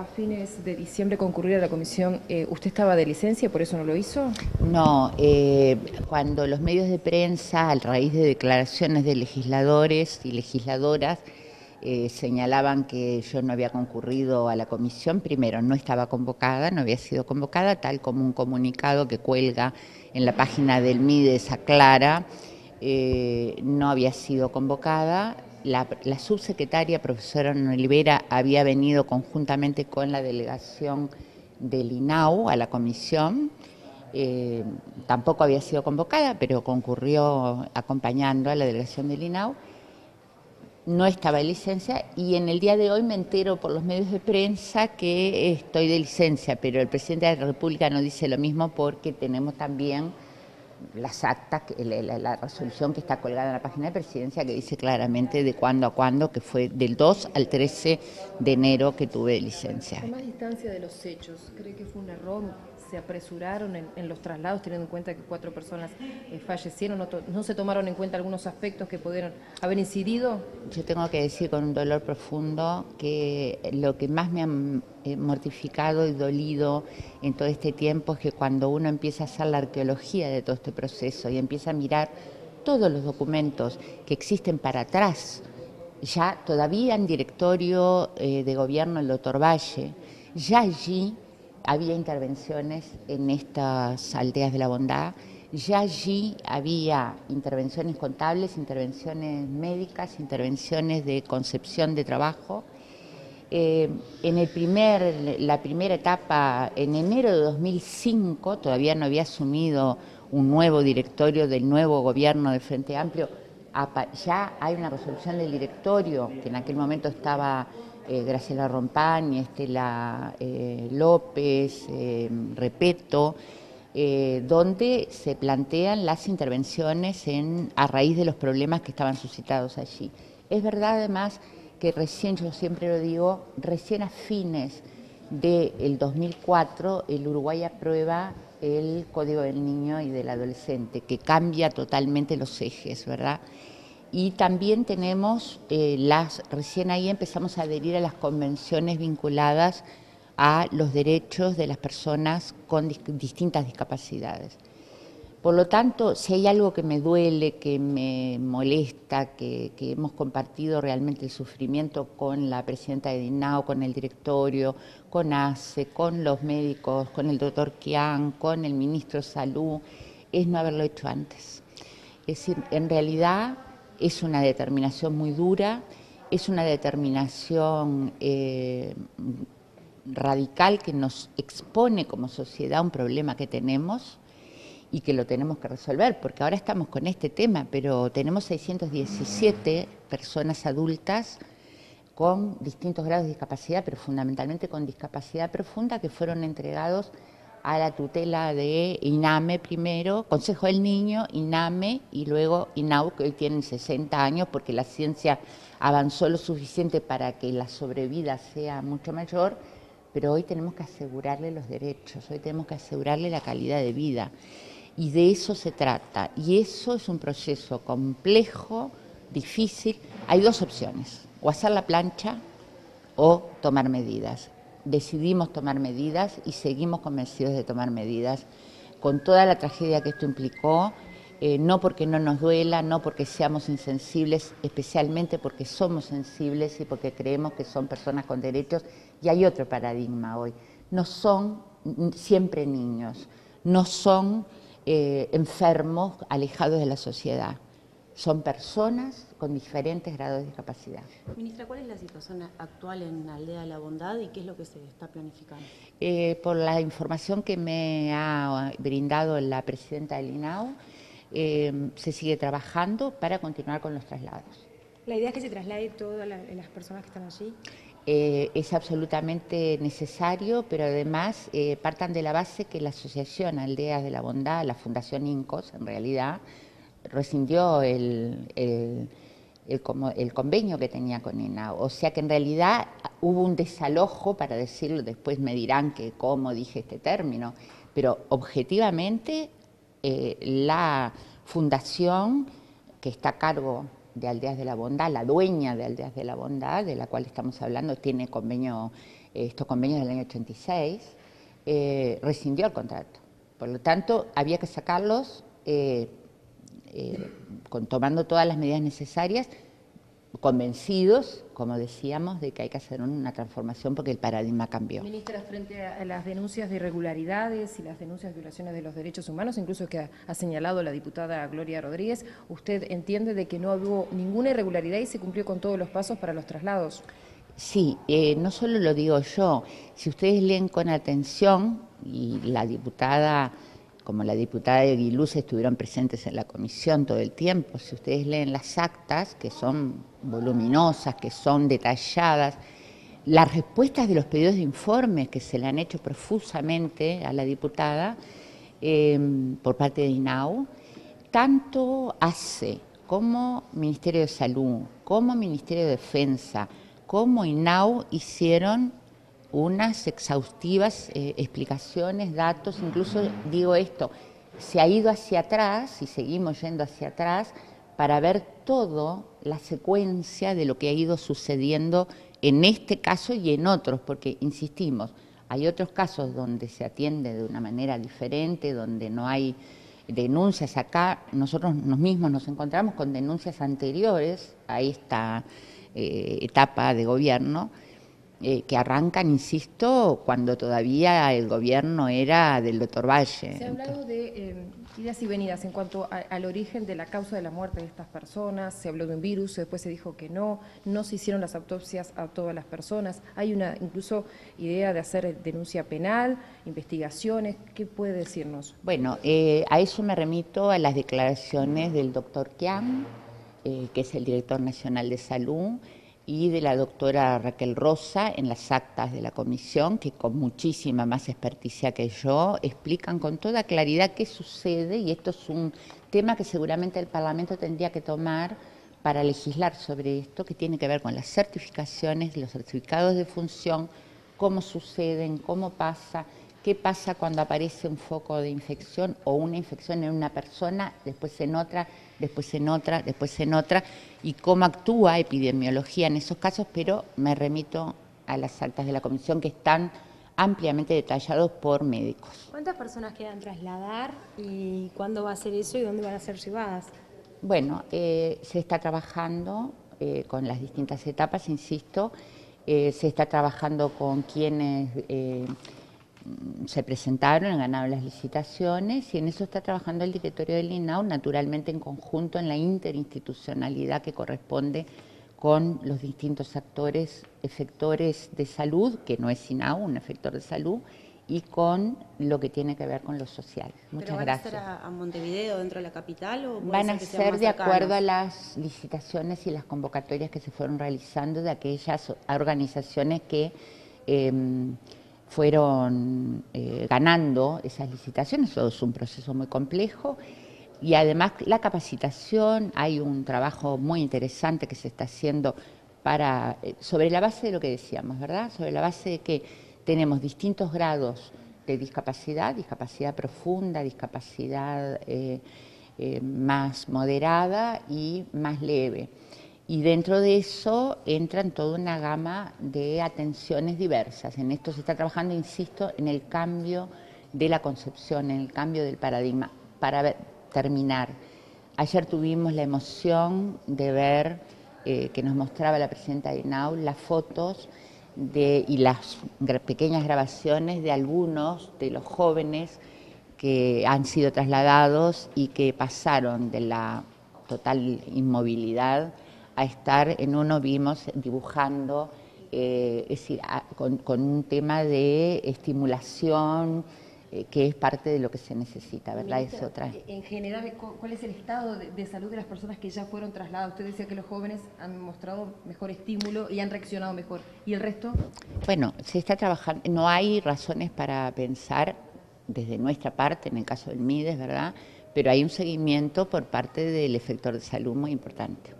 a fines de diciembre concurrir a la comisión, ¿usted estaba de licencia y por eso no lo hizo? No, cuando los medios de prensa, a raíz de declaraciones de legisladores y legisladoras, señalaban que yo no había concurrido a la comisión, primero no estaba convocada, no había sido convocada, tal como un comunicado que cuelga en la página del MIDES aclara, no había sido convocada. La subsecretaria, profesora Ana Olivera, había venido conjuntamente con la delegación del INAU a la comisión. Tampoco había sido convocada, pero concurrió acompañando a la delegación del INAU. No estaba de licencia y en el día de hoy me entero por los medios de prensa que estoy de licencia, pero el presidente de la República no dice lo mismo porque tenemos también las actas, la resolución que está colgada en la página de presidencia que dice claramente de cuándo a cuándo, que fue del 2 al 13 de enero que tuve de licencia. Con más distancia de los hechos, ¿cree que fue un error? ¿Se apresuraron en los traslados teniendo en cuenta que 4 personas fallecieron? ¿No se tomaron en cuenta algunos aspectos que pudieron haber incidido? Yo tengo que decir con un dolor profundo que lo que más me ha mortificado y dolido en todo este tiempo es que cuando uno empieza a hacer la arqueología de todo este proceso y empieza a mirar todos los documentos que existen para atrás, ya todavía en directorio de gobierno el doctor Valle, ya allí había intervenciones en estas aldeas de la bondad, ya allí había intervenciones contables, intervenciones médicas, intervenciones de concepción de trabajo. La primera etapa, en enero de 2005, todavía no había asumido un nuevo directorio del nuevo gobierno de Frente Amplio, ya hay una resolución del directorio, que en aquel momento estaba Graciela Rompañ, Estela López, Repeto, donde se plantean las intervenciones a raíz de los problemas que estaban suscitados allí. Es verdad además que recién, yo siempre lo digo, recién a fines del 2004 el Uruguay aprueba el Código del Niño y del Adolescente, que cambia totalmente los ejes, ¿verdad? Y también tenemos, recién ahí empezamos a adherir a las convenciones vinculadas a los derechos de las personas con distintas discapacidades. Por lo tanto, si hay algo que me duele, que me molesta, que hemos compartido realmente el sufrimiento con la presidenta de INAO, con el directorio, con ACE, con los médicos, con el doctor Kian, con el ministro de Salud, es no haberlo hecho antes. Es decir, en realidad es una determinación muy dura, es una determinación radical que nos expone como sociedad a un problema que tenemos y que lo tenemos que resolver, porque ahora estamos con este tema, pero tenemos 617 personas adultas con distintos grados de discapacidad, pero fundamentalmente con discapacidad profunda, que fueron entregados a la tutela de INAME primero, Consejo del Niño, INAME y luego INAU, que hoy tienen 60 años porque la ciencia avanzó lo suficiente para que la sobrevida sea mucho mayor, pero hoy tenemos que asegurarle los derechos, hoy tenemos que asegurarle la calidad de vida. Y de eso se trata. Y eso es un proceso complejo, difícil. Hay dos opciones, o hacer la plancha o tomar medidas. Decidimos tomar medidas y seguimos convencidos de tomar medidas con toda la tragedia que esto implicó, no porque no nos duela, no porque seamos insensibles, especialmente porque somos sensibles y porque creemos que son personas con derechos. Y hay otro paradigma hoy. No son siempre niños, no son enfermos alejados de la sociedad. Son personas con diferentes grados de discapacidad. Ministra, ¿cuál es la situación actual en Aldea de la Bondad y qué es lo que se está planificando? Por la información que me ha brindado la presidenta del INAU, se sigue trabajando para continuar con los traslados. ¿La idea es que se traslade todas las personas que están allí? Es absolutamente necesario, pero además partan de la base que la Asociación Aldeas de la Bondad, la Fundación INCOS, en realidad, rescindió el convenio que tenía con INAO. O sea que en realidad hubo un desalojo, para decirlo, después me dirán que cómo dije este término, pero objetivamente la fundación que está a cargo de Aldeas de la Bondad, la dueña de Aldeas de la Bondad, de la cual estamos hablando, tiene convenio estos convenios del año 86, rescindió el contrato. Por lo tanto, había que sacarlos tomando todas las medidas necesarias, convencidos, como decíamos, de que hay que hacer una transformación porque el paradigma cambió. Ministra, frente a las denuncias de irregularidades y las denuncias de violaciones de los derechos humanos, incluso que ha señalado la diputada Gloria Rodríguez, ¿usted entiende de que no hubo ninguna irregularidad y se cumplió con todos los pasos para los traslados? Sí, no solo lo digo yo, si ustedes leen con atención, y la diputada, como la diputada de Aguiluz, estuvieron presentes en la comisión todo el tiempo, si ustedes leen las actas, que son voluminosas, que son detalladas, las respuestas de los pedidos de informes que se le han hecho profusamente a la diputada por parte de INAU, tanto ACE como Ministerio de Salud, como Ministerio de Defensa, como INAU hicieron unas exhaustivas explicaciones, datos, incluso digo esto, se ha ido hacia atrás y seguimos yendo hacia atrás para ver toda la secuencia de lo que ha ido sucediendo en este caso y en otros, porque insistimos, hay otros casos donde se atiende de una manera diferente, donde no hay denuncias. Acá nosotros mismos nos encontramos con denuncias anteriores a esta etapa de gobierno, que arrancan, insisto, cuando todavía el gobierno era del doctor Valle. Se ha hablado de idas y venidas en cuanto al origen de la causa de la muerte de estas personas, se habló de un virus, después se dijo que no se hicieron las autopsias a todas las personas, hay una incluso idea de hacer denuncia penal, investigaciones, ¿qué puede decirnos? Bueno, a eso me remito a las declaraciones del doctor Kian, que es el director nacional de salud, y de la doctora Raquel Rosa en las actas de la comisión, que con muchísima más experticia que yo explican con toda claridad qué sucede, y esto es un tema que seguramente el Parlamento tendría que tomar para legislar sobre esto, que tiene que ver con las certificaciones, los certificados de función, cómo suceden, cómo pasa, qué pasa cuando aparece un foco de infección o una infección en una persona, después en otra, después en otra, después en otra, y cómo actúa epidemiología en esos casos, pero me remito a las actas de la comisión que están ampliamente detallados por médicos. ¿Cuántas personas quedan trasladar y cuándo va a ser eso y dónde van a ser llevadas? Bueno, se está trabajando con las distintas etapas, insisto, se está trabajando con quienes se presentaron, ganaron las licitaciones, y en eso está trabajando el directorio del INAU, naturalmente en conjunto en la interinstitucionalidad que corresponde con los distintos actores, efectores de salud, que no es INAU, un efector de salud, y con lo que tiene que ver con lo social. Muchas gracias. ¿Pero van a ser a Montevideo, dentro de la capital? ¿O van a ser de acuerdo a las licitaciones y las convocatorias que se fueron realizando de aquellas organizaciones que fueron ganando esas licitaciones. Eso es un proceso muy complejo, y además la capacitación, hay un trabajo muy interesante que se está haciendo sobre la base de lo que decíamos, ¿verdad? Sobre la base de que tenemos distintos grados de discapacidad, discapacidad profunda, discapacidad más moderada y más leve. Y dentro de eso entran toda una gama de atenciones diversas. En esto se está trabajando, insisto, en el cambio de la concepción, en el cambio del paradigma. Para terminar, ayer tuvimos la emoción de ver que nos mostraba la presidenta de INAU las fotos y las pequeñas grabaciones de algunos de los jóvenes que han sido trasladados y que pasaron de la total inmovilidad a estar en uno, vimos dibujando, es decir, con un tema de estimulación, que es parte de lo que se necesita, ¿verdad? Ministra, es otra. En general, ¿cuál es el estado de salud de las personas que ya fueron trasladadas? Usted decía que los jóvenes han mostrado mejor estímulo y han reaccionado mejor. ¿Y el resto? Bueno, se está trabajando, no hay razones para pensar desde nuestra parte, en el caso del MIDES, ¿verdad? Pero hay un seguimiento por parte del efector de salud muy importante.